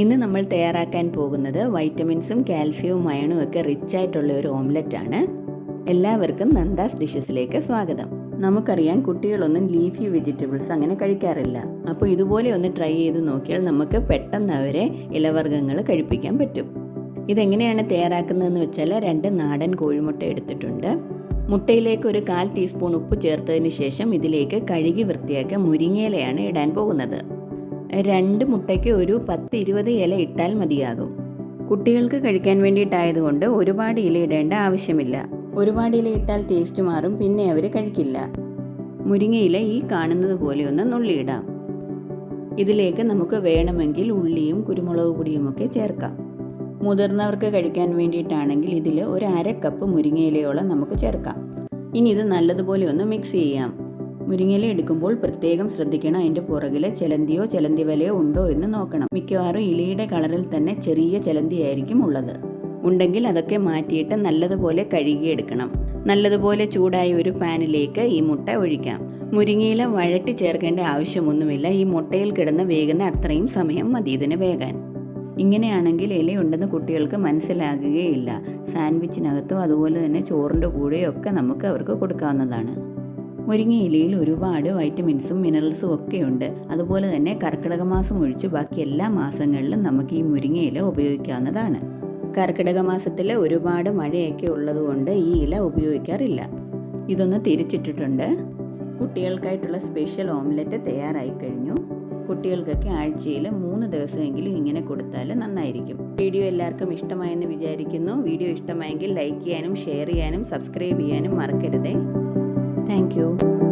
ഇന്ന് നമ്മൾ തയ്യാറാക്കാൻ പോകുന്നത് വൈറ്റമിൻസും കാൽസ്യവും അയണും ഒക്കെ റിച്ച് ആയിട്ടുള്ള ഒരു ഓംലെറ്റ് ആണ്. എല്ലാവർക്കും നന്ദാസ് ഡിഷസിലേക്ക് സ്വാഗതം. നമുക്കറിയാം കുട്ടികളൊന്നും ലീഫി വെജിറ്റബിൾസ് അങ്ങനെ കഴിക്കാറില്ല. അപ്പോൾ ഇതുപോലെ ഒന്ന് ട്രൈ ചെയ്ത് നോക്കിയാൽ നമുക്ക് പെട്ടെന്ന് അവരെ ഇലവർഗ്ഗങ്ങൾ കഴിപ്പിക്കാൻ പറ്റും. ഇതെങ്ങനെയാണ് തയ്യാറാക്കുന്നതെന്ന് വെച്ചാൽ 2 നാടൻ കോഴിമുട്ട എടുത്തിട്ടുണ്ട്. മുട്ടയിലേക്ക് ഒരു 1/4 ടീസ്പൂൺ ഉപ്പ് ചേർത്തതിന് ശേഷം ഇതിലേക്ക് കഴുകി വൃത്തിയാക്കിയ മുരിങ്ങയിലയാണ് ഇടാൻ പോകുന്നത്. 2 മുട്ടയ്ക്ക് ഒരു 10-20 ഇല ഇട്ടാൽ മതിയാകും. കുട്ടികൾക്ക് കഴിക്കാൻ വേണ്ടിയിട്ടായതുകൊണ്ട് ഒരുപാട് ഇല ഇടേണ്ട ആവശ്യമില്ല. ഒരുപാട് ഇല ഇട്ടാൽ ടേസ്റ്റ് മാറും, പിന്നെ അവർ കഴിക്കില്ല. മുരിങ്ങയില ഈ കാണുന്നത് പോലെ ഒന്ന് നുള്ളിയിടാം. ഇതിലേക്ക് നമുക്ക് വേണമെങ്കിൽ ഉള്ളിയും കുരുമുളക് പൊടിയുമൊക്കെ ചേർക്കാം. മുതിർന്നവർക്ക് കഴിക്കാൻ വേണ്ടിയിട്ടാണെങ്കിൽ ഇതിൽ ഒരു 1/2 കപ്പ് മുരിങ്ങയിലയോളം നമുക്ക് ചേർക്കാം. ഇനി ഇത് നല്ലതുപോലെ ഒന്ന് മിക്സ് ചെയ്യാം. മുരിങ്ങയില എടുക്കുമ്പോൾ പ്രത്യേകം ശ്രദ്ധിക്കണം, അതിൻ്റെ പുറകിൽ ചിലന്തിയോ ചിലന്തി വലയോ ഉണ്ടോ എന്ന് നോക്കണം. മിക്കവാറും ഇലയുടെ കളറിൽ തന്നെ ചെറിയ ചിലന്തിയായിരിക്കും ഉള്ളത്. ഉണ്ടെങ്കിൽ അതൊക്കെ മാറ്റിയിട്ട് നല്ലതുപോലെ കഴുകിയെടുക്കണം. നല്ലതുപോലെ ചൂടായ ഒരു പാനിലേക്ക് ഈ മുട്ട ഒഴിക്കാം. മുരിങ്ങയില വഴറ്റി ചേർക്കേണ്ട ആവശ്യമൊന്നുമില്ല. ഈ മുട്ടയിൽ കിടന്ന് വേകുന്ന അത്രയും സമയം മതി ഇതിന് വേകാൻ. ഇങ്ങനെയാണെങ്കിൽ ഇലയുണ്ടെന്ന് കുട്ടികൾക്ക് മനസ്സിലാകുകയില്ല. സാൻഡ്വിച്ചിനകത്തോ അതുപോലെ തന്നെ ചോറിൻ്റെ കൂടെയോ ഒക്കെ നമുക്ക് അവർക്ക് കൊടുക്കാവുന്നതാണ്. മുരിങ്ങയിലയിൽ ഒരുപാട് വൈറ്റമിൻസും മിനറൽസും ഒക്കെ ഉണ്ട്. അതുപോലെ തന്നെ കർക്കിടക മാസം ഒഴിച്ച് ബാക്കി എല്ലാ മാസങ്ങളിലും നമുക്ക് ഈ മുരിങ്ങയില ഉപയോഗിക്കാവുന്നതാണ്. കർക്കിടക മാസത്തിൽ ഒരുപാട് മഴയൊക്കെ ഉള്ളതുകൊണ്ട് ഈ ഇല ഉപയോഗിക്കാറില്ല. ഇതൊന്ന് തിരിച്ചിട്ടിട്ടുണ്ട്. കുട്ടികൾക്കായിട്ടുള്ള സ്പെഷ്യൽ ഓംലെറ്റ് തയ്യാറായി കഴിഞ്ഞു. കുട്ടികൾക്കൊക്കെ ആഴ്ചയിൽ 3 ദിവസമെങ്കിലും ഇങ്ങനെ കൊടുത്താൽ നന്നായിരിക്കും. വീഡിയോ എല്ലാവർക്കും ഇഷ്ടമായെന്ന് വിചാരിക്കുന്നു. വീഡിയോ ഇഷ്ടമായെങ്കിൽ ലൈക്ക് ചെയ്യാനും ഷെയർ ചെയ്യാനും സബ്സ്ക്രൈബ് ചെയ്യാനും മറക്കരുതേ. Thank you.